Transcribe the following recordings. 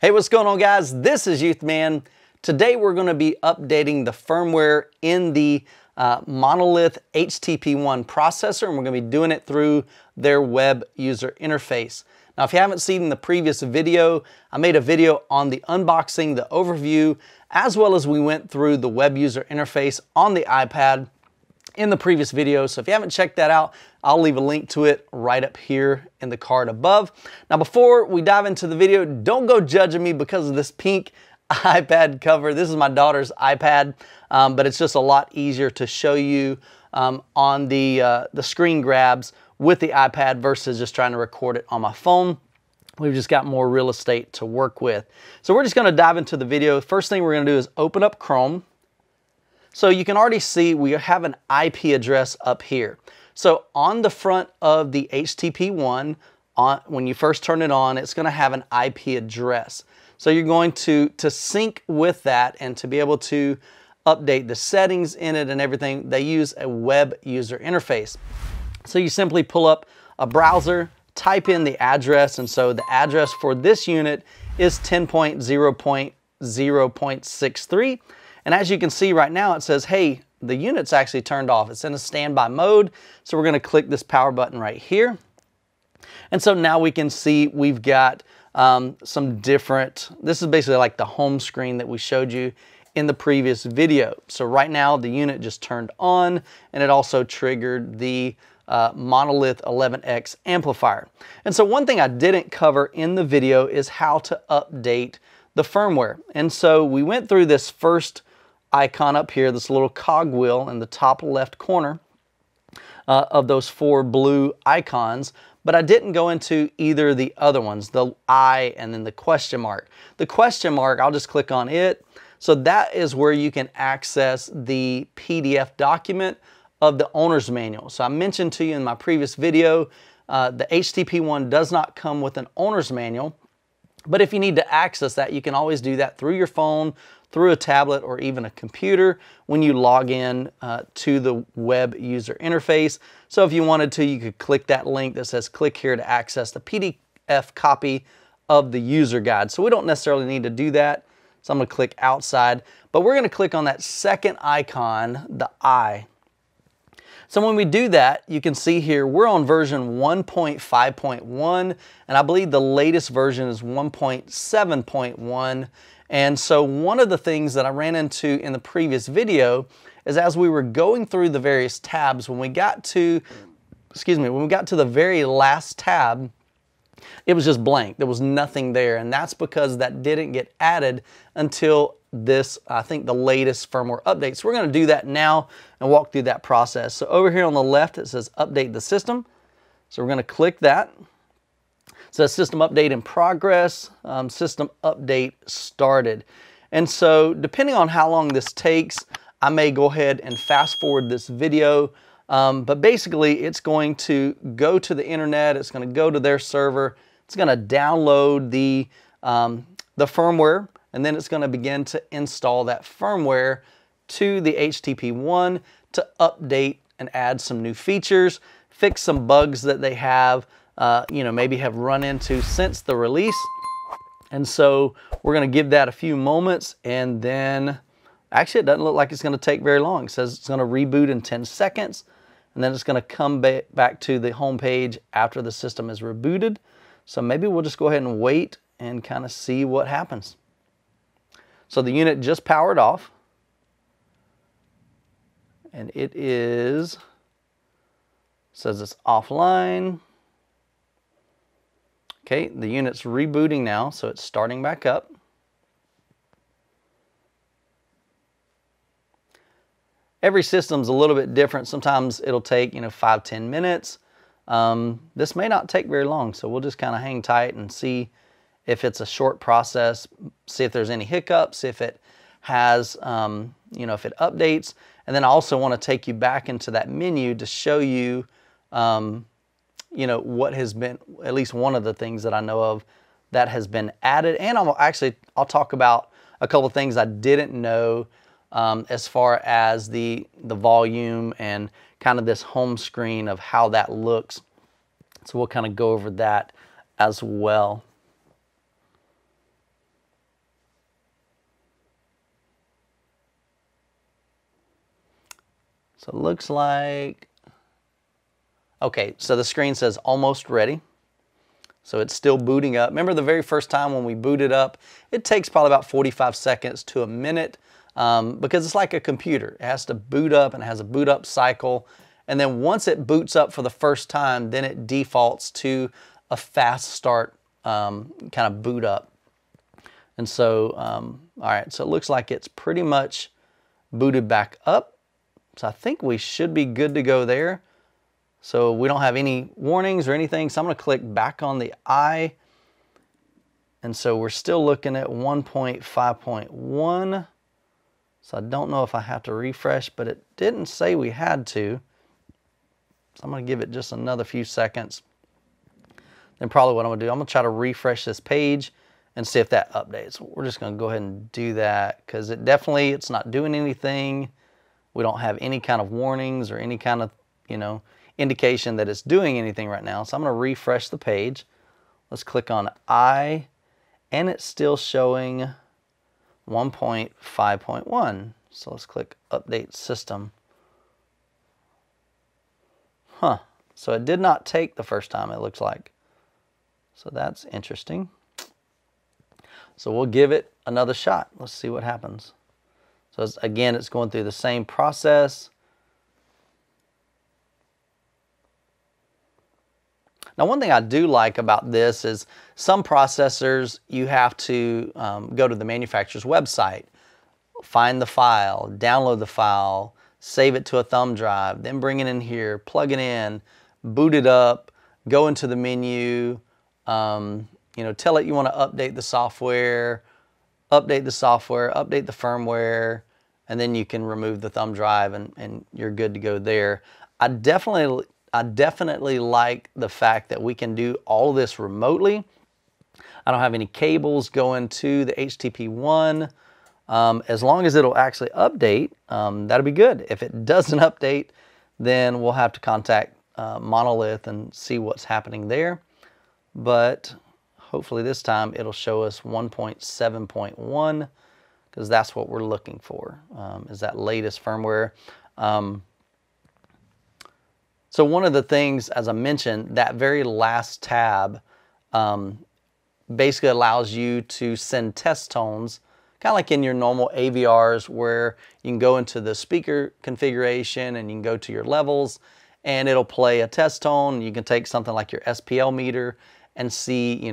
Hey, what's going on, guys? This is Youthman. Today we're going to be updating the firmware in the Monolith HTP-1 processor, and we're going to be doing it through their web user interface. Now, if you haven't seen the previous video, I made a video on the unboxing, the overview, as well as we went through the web user interface on the iPad in the previous video. So if you haven't checked that out, I'll leave a link to it right up here in the card above. Now, before we dive into the video, don't go judging me because of this pink iPad cover. This is my daughter's iPad, but it's just a lot easier to show you on the screen grabs with the iPad versus just trying to record it on my phone. We've just got more real estate to work with. So we're just going to dive into the video. First thing we're going to do is open up Chrome. So you can already see we have an IP address up here. So on the front of the HTP-1, when you first turn it on, it's going to have an IP address. So you're going to sync with that and to be able to update the settings in it and everything, they use a web user interface. So you simply pull up a browser, type in the address, and so the address for this unit is 10.0.0.63. And as you can see right now, it says, hey, the unit's actually turned off. It's in a standby mode. So we're going to click this power button right here. And so now we can see we've got some different, this is basically like the home screen that we showed you in the previous video. So right now the unit just turned on, and it also triggered the Monolith 11X amplifier. And so one thing I didn't cover in the video is how to update the firmware. And so we went through this first icon up here, this little cogwheel in the top left corner of those four blue icons, but I didn't go into either the other ones, the I and then the question mark. The question mark, I'll just click on it. So that is where you can access the PDF document of the owner's manual. So I mentioned to you in my previous video, the HTP-1 does not come with an owner's manual, but if you need to access that, you can always do that through your phone, through a tablet, or even a computer when you log in to the web user interface. So if you wanted to, you could click that link that says click here to access the PDF copy of the user guide. So we don't necessarily need to do that. So I'm going to click outside, but we're going to click on that second icon, the I. So when we do that, you can see here, we're on version 1.5.1, and I believe the latest version is 1.7.1. And so one of the things that I ran into in the previous video is as we were going through the various tabs, when we got to, the very last tab, it was just blank. There was nothing there, and that's because that didn't get added until this, I think, the latest firmware update. So we're going to do that now and walk through that process. So over here on the left, it says update the system. So we're going to click that. It says system update in progress, system update started. And so depending on how long this takes, I may go ahead and fast forward this video. But basically, it's going to go to the internet. It's going to go to their server. It's going to download the firmware, and then it's going to begin to install that firmware to the HTP-1 to update and add some new features, fix some bugs that they have, maybe have run into since the release. And so we're going to give that a few moments, and then actually it doesn't look like it's going to take very long. It says it's going to reboot in 10 seconds, and then it's going to come back to the home page after the system is rebooted. So maybe we'll just go ahead and wait and kind of see what happens. So the unit just powered off, and it says it's offline. Okay, the unit's rebooting now, so it's starting back up. Every system's a little bit different. Sometimes it'll take, 5-10 minutes. This may not take very long, so we'll just kind of hang tight and see if it's a short process, see if there's any hiccups, if it has, if it updates. And then I also want to take you back into that menu to show you, what has been, at least one of the things that I know of that has been added. And I'll talk about a couple of things I didn't know as far as the volume and kind of this home screen of how that looks. So we'll kind of go over that as well. So it looks like, okay, so the screen says almost ready. So it's still booting up. Remember the very first time when we booted up, it takes probably about 45 seconds to a minute because it's like a computer. It has to boot up and it has a boot up cycle. And then once it boots up for the first time, then it defaults to a fast start kind of boot up. And so, all right, so it looks like it's pretty much booted back up. So I think we should be good to go there. So we don't have any warnings or anything. So I'm going to click back on the I. And so we're still looking at 1.5.1. So I don't know if I have to refresh, but it didn't say we had to. So I'm going to give it just another few seconds. Then probably what I'm going to do, I'm going to try to refresh this page and see if that updates. We're just going to go ahead and do that because it's not doing anything. We don't have any kind of warnings or any kind of, indication that it's doing anything right now. So I'm going to refresh the page. Let's click on I, and it's still showing 1.5.1. So let's click Update System. Huh. So it did not take the first time, it looks like. So that's interesting. So we'll give it another shot. Let's see what happens. So again, it's going through the same process. Now, one thing I do like about this is some processors, you have to go to the manufacturer's website, find the file, download the file, save it to a thumb drive, then bring it in here, plug it in, boot it up, go into the menu, tell it you want to update the software, update the firmware, and then you can remove the thumb drive and you're good to go there. I definitely like the fact that we can do all of this remotely. I don't have any cables going to the HTP-1. As long as it'll actually update, that'll be good. If it doesn't update, then we'll have to contact Monolith and see what's happening there. But hopefully this time it'll show us 1.7.1 because that's what we're looking for, is that latest firmware. So one of the things, as I mentioned, that very last tab basically allows you to send test tones, kind of like in your normal AVRs where you can go into the speaker configuration and you can go to your levels and it'll play a test tone. You can take something like your SPL meter and see,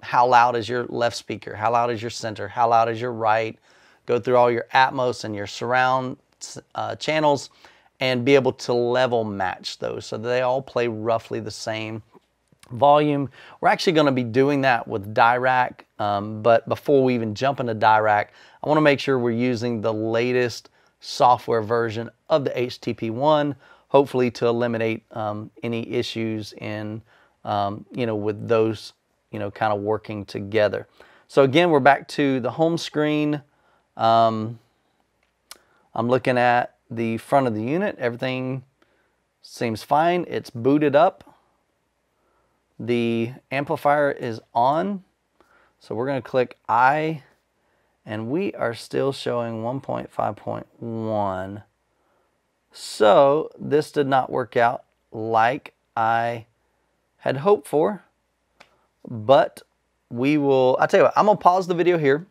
how loud is your left speaker, how loud is your center, how loud is your right, go through all your Atmos and your surround channels and be able to level match those so that they all play roughly the same volume. We're actually going to be doing that with Dirac, but before we even jump into Dirac, I want to make sure we're using the latest software version of the HTP-1, hopefully to eliminate any issues in, with those, kind of working together. So again, we're back to the home screen. I'm looking at the front of the unit. Everything seems fine. It's booted up. The amplifier is on. So we're going to click I, and we are still showing 1.5.1. So this did not work out like I had hoped for, but I'll tell you what, I'm going to pause the video here.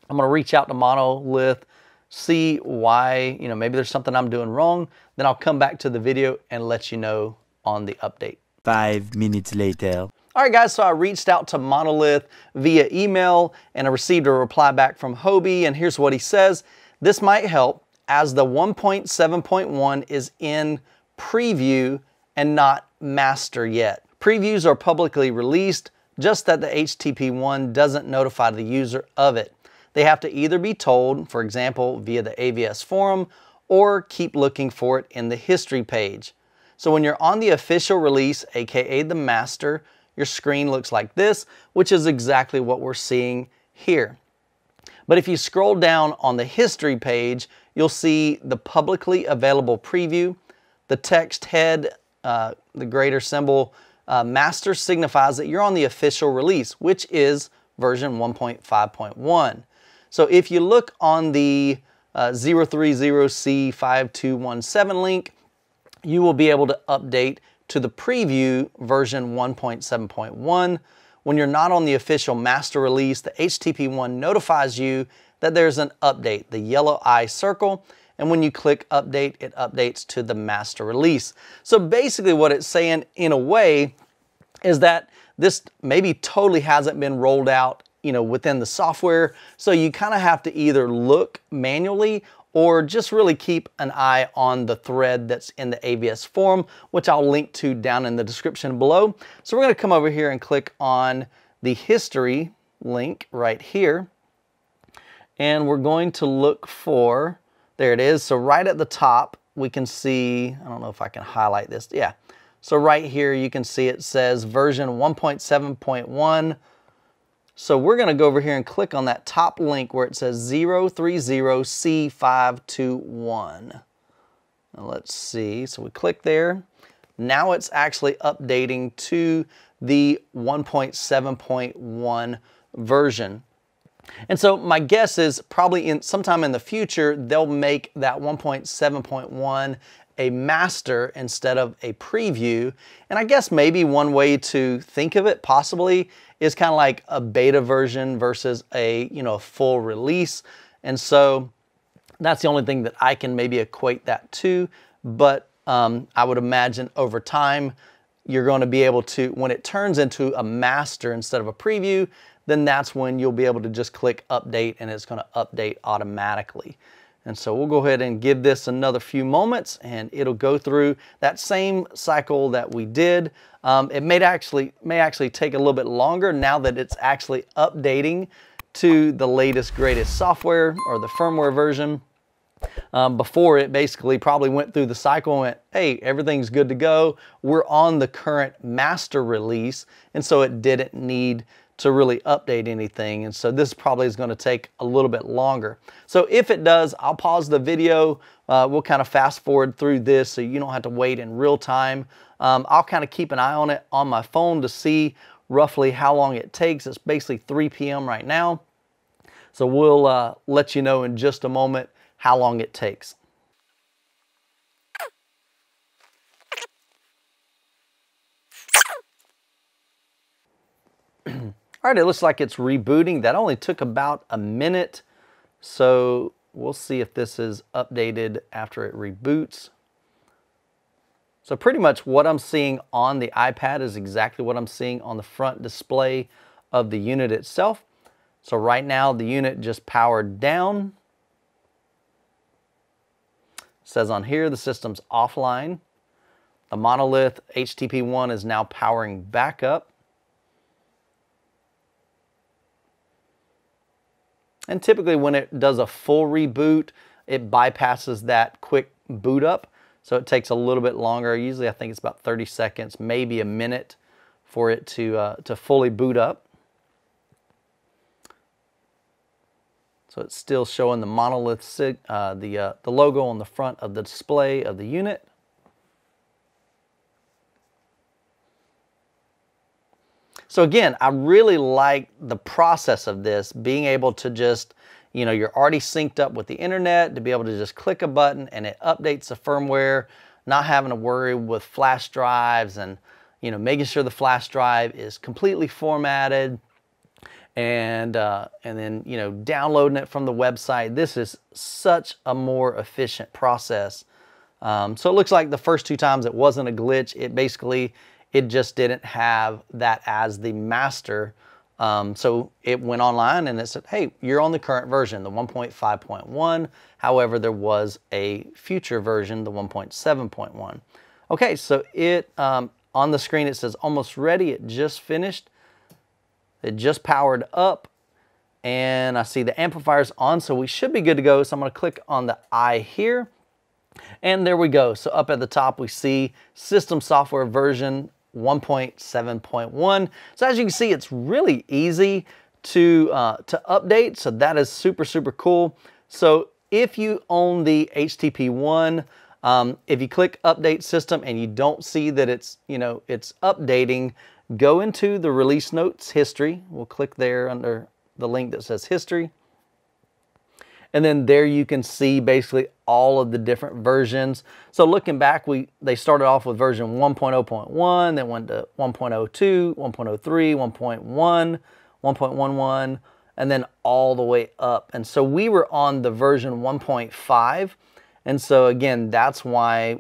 I'm going to reach out to Monolith, see why, maybe there's something I'm doing wrong. Then I'll come back to the video and let you know on the update. 5 minutes later. All right, guys, so I reached out to Monolith via email and I received a reply back from Hobie, and here's what he says. This might help as the 1.7.1 is in preview and not master yet. Previews are publicly released, just that the HTP-1 doesn't notify the user of it. They have to either be told, for example, via the AVS forum, or keep looking for it in the history page. So when you're on the official release, aka the master, your screen looks like this, which is exactly what we're seeing here. But if you scroll down on the history page, you'll see the publicly available preview. The text head, the greater symbol, master signifies that you're on the official release, which is version 1.5.1. So if you look on the 030C5217 link, you will be able to update to the preview version 1.7.1. When you're not on the official master release, the HTTP-1 notifies you that there's an update, the yellow I circle, and when you click update, it updates to the master release. So basically what it's saying in a way is that this maybe totally hasn't been rolled out, within the software. So you kind of have to either look manually or just really keep an eye on the thread that's in the AVS forum, which I'll link to down in the description below. So we're going to come over here and click on the history link right here. And we're going to look for, there it is. So right at the top, we can see, I don't know if I can highlight this. Yeah. So right here, you can see it says version 1.7.1. So we're going to go over here and click on that top link where it says 030C521. Now let's see. So we click there. Now it's actually updating to the 1.7.1 version. And so my guess is probably sometime in the future, they'll make that 1.7.1 a master instead of a preview. And I guess maybe one way to think of it possibly is kind of like a beta version versus a, a full release. And so that's the only thing that I can maybe equate that to. But I would imagine over time, you're going to be able to, when it turns into a master instead of a preview, then that's when you'll be able to just click update and it's going to update automatically. And so we'll go ahead and give this another few moments and it'll go through that same cycle that we did. It may actually take a little bit longer now that it's actually updating to the latest, greatest software or the firmware version. Before it basically probably went through the cycle and went, hey, everything's good to go. We're on the current master release. And so it didn't need to really update anything. And so this probably is going to take a little bit longer. So if it does, I'll pause the video. We'll kind of fast forward through this so you don't have to wait in real time. I'll kind of keep an eye on it on my phone to see roughly how long it takes. It's basically 3 p.m. right now. So we'll let you know in just a moment how long it takes. All right, it looks like it's rebooting. That only took about a minute. So we'll see if this is updated after it reboots. So pretty much what I'm seeing on the iPad is exactly what I'm seeing on the front display of the unit itself. So right now the unit just powered down. It says on here the system's offline. The Monolith HTP-1 is now powering back up. And typically when it does a full reboot, it bypasses that quick boot up. So it takes a little bit longer. Usually I think it's about 30 seconds, maybe a minute for it to fully boot up. So it's still showing the Monolith, the logo on the front of the display of the unit. So again, I really like the process of this, being able to just, you're already synced up with the internet, to be able to just click a button and it updates the firmware, not having to worry with flash drives and, making sure the flash drive is completely formatted and then, downloading it from the website. This is such a more efficient process. So it looks like the first 2 times it wasn't a glitch. It just didn't have that as the master. So it went online and it said, hey, you're on the current version, the 1.5.1. However, there was a future version, the 1.7.1. Okay, so it on the screen it says almost ready. It just finished. It just powered up. And I see the amplifier's on, so we should be good to go. So I'm going to click on the I here. And there we go. So up at the top, we see system software version 1.7.1. So as you can see, it's really easy to update. So that is super, super cool. So if you own the HTP-1, if you click update system and you don't see that it's, it's updating, go into the release notes history. We'll click there under the link that says history. And then there you can see basically all of the different versions. So looking back, they started off with version 1.0.1, then went to 1.02, 1.03, 1.1, 1.11, and then all the way up. And so we were on the version 1.5. And so again, that's why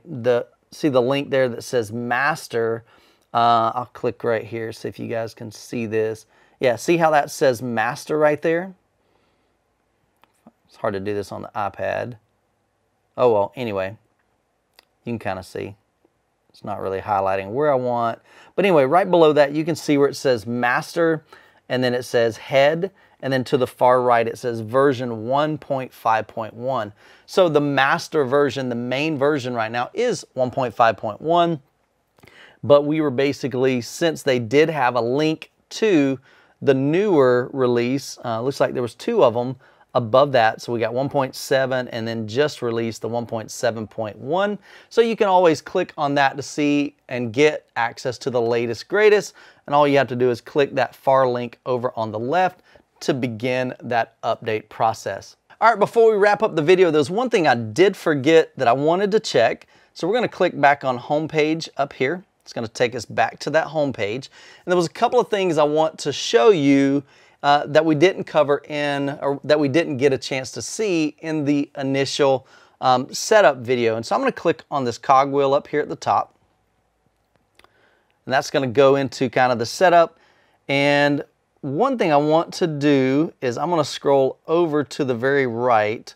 see the link there that says master. I'll click right here, see if you guys can see this. Yeah, see how that says master right there? It's hard to do this on the iPad. Oh well, anyway, you can kind of see. It's not really highlighting where I want. But anyway, right below that, you can see where it says master, and then it says head, and then to the far right, it says version 1.5.1. So the master version, the main version right now is 1.5.1. But we were basically, since they did have a link to the newer release, looks like there was 2 of them above that. So we got 1.7 and then just released the 1.7.1. So you can always click on that to see and get access to the latest, greatest. And all you have to do is click that far link over on the left to begin that update process. All right, before we wrap up the video, there's one thing I did forget that I wanted to check. So we're gonna click back on homepage up here. It's gonna take us back to that homepage. And there was a couple of things I want to show you that we didn't cover or that we didn't get a chance to see in the initial setup video. And so I'm going to click on this cogwheel up here at the top. And that's going to go into kind of the setup. And one thing I want to do is I'm going to scroll over to the very right.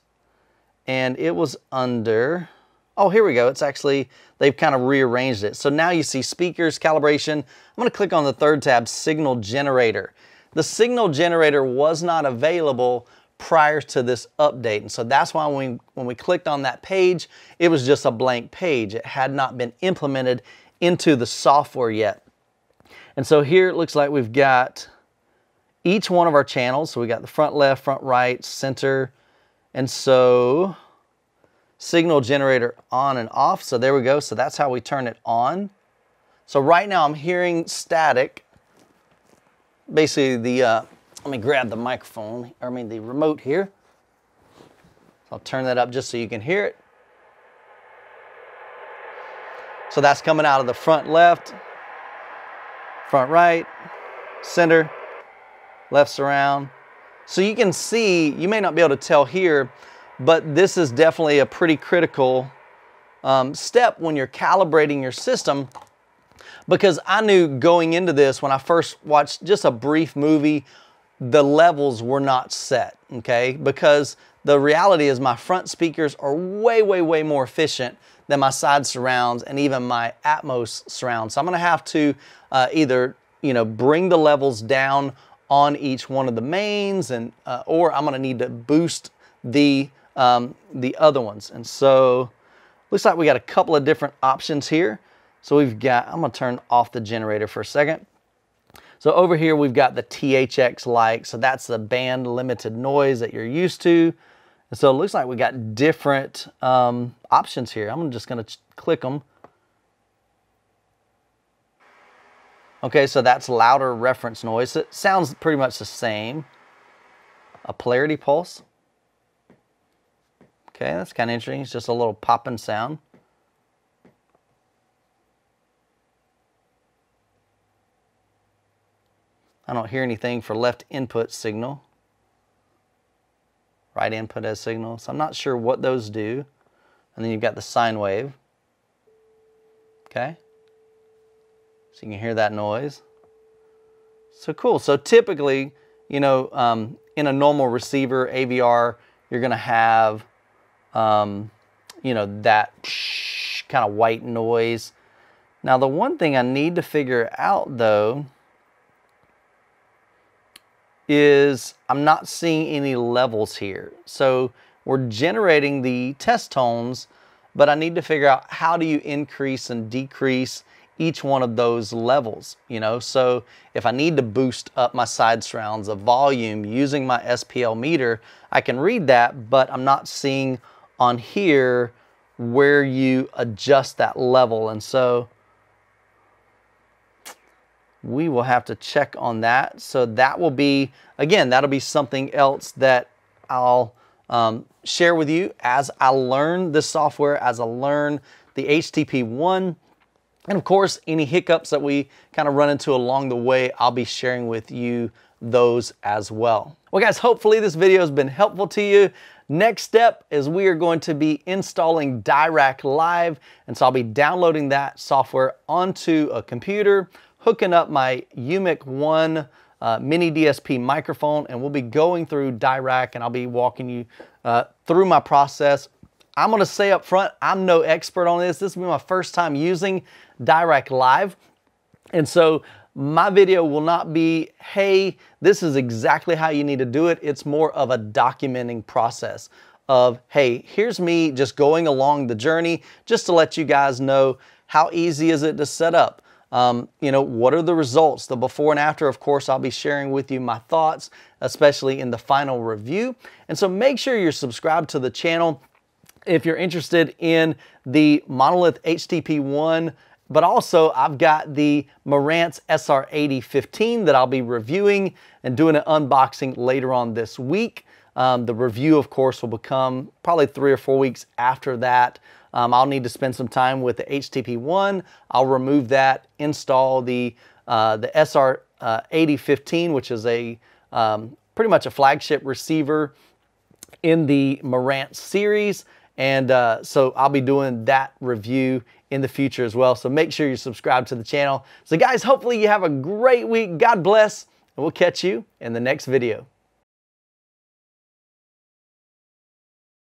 And it was under, oh, here we go. It's actually, they've kind of rearranged it. So now you see speakers, calibration. I'm going to click on the third tab, signal generator. The signal generator was not available prior to this update. And so that's why when we clicked on that page, it was just a blank page. It had not been implemented into the software yet. And so here it looks like we've got each one of our channels. So we got the front left, front right, center. And so signal generator on and off. So there we go. So that's how we turn it on. So right now I'm hearing static. Basically let me grab the microphone, the remote here. I'll turn that up just so you can hear it. So that's coming out of the front left, front right, center, left surround. So you can see, you may not be able to tell here, but this is definitely a pretty critical step when you're calibrating your system. Because I knew going into this, when I first watched just a brief movie, the levels were not set, okay? Because the reality is my front speakers are way, way, way more efficient than my side surrounds and even my Atmos surround. So I'm gonna have to either bring the levels down on each one of the mains, and or I'm gonna need to boost the other ones. And so looks like we got a couple of different options here. So we've got, I'm going to turn off the generator for a second. So over here we've got the THX-like, so that's the band limited noise that you're used to. And so it looks like we got different options here. I'm just going to click them. Okay, so that's louder reference noise. It sounds pretty much the same. A polarity pulse. Okay, that's kind of interesting. It's just a little popping sound. I don't hear anything for left input signal. Right input as signal. So I'm not sure what those do. And then you've got the sine wave. Okay. So you can hear that noise. So cool. So typically, in a normal receiver, AVR, you're going to have, that kind of white noise. Now the one thing I need to figure out though is I'm not seeing any levels here. So we're generating the test tones, but I need to figure out how do you increase and decrease each one of those levels, So if I need to boost up my side surrounds of volume using my SPL meter, I can read that, but I'm not seeing on here where you adjust that level. And so we will have to check on that. So that will be, again, that'll be something else that I'll share with you as I learn this software, as I learn the HTP-1. And of course, any hiccups that we kind of run into along the way, I'll be sharing with you those as well. Well guys, hopefully this video has been helpful to you. Next step is we are going to be installing Dirac Live, and so I'll be downloading that software onto a computer, hooking up my UMIC 1 mini DSP microphone, and we'll be going through Dirac, and I'll be walking you through my process. I'm going to say up front, I'm no expert on this. This will be my first time using Dirac Live, and so my video will not be, hey, this is exactly how you need to do it. It's more of a documenting process of, hey, here's me just going along the journey, just to let you guys know how easy is it to set up. You know, what are the results, the before and after. Of course, I'll be sharing with you my thoughts, especially in the final review. And so make sure you're subscribed to the channel if you're interested in the Monolith HTP-1, but also I've got the Marantz SR8015 that I'll be reviewing and doing an unboxing later on this week. The review, of course, will become probably 3 or 4 weeks after that. I'll need to spend some time with the HTP-1. I'll remove that, install the SR8015, which is a pretty much a flagship receiver in the Marantz series. And so I'll be doing that review in the future as well. So make sure you subscribe to the channel. So guys, hopefully you have a great week. God bless, and we'll catch you in the next video.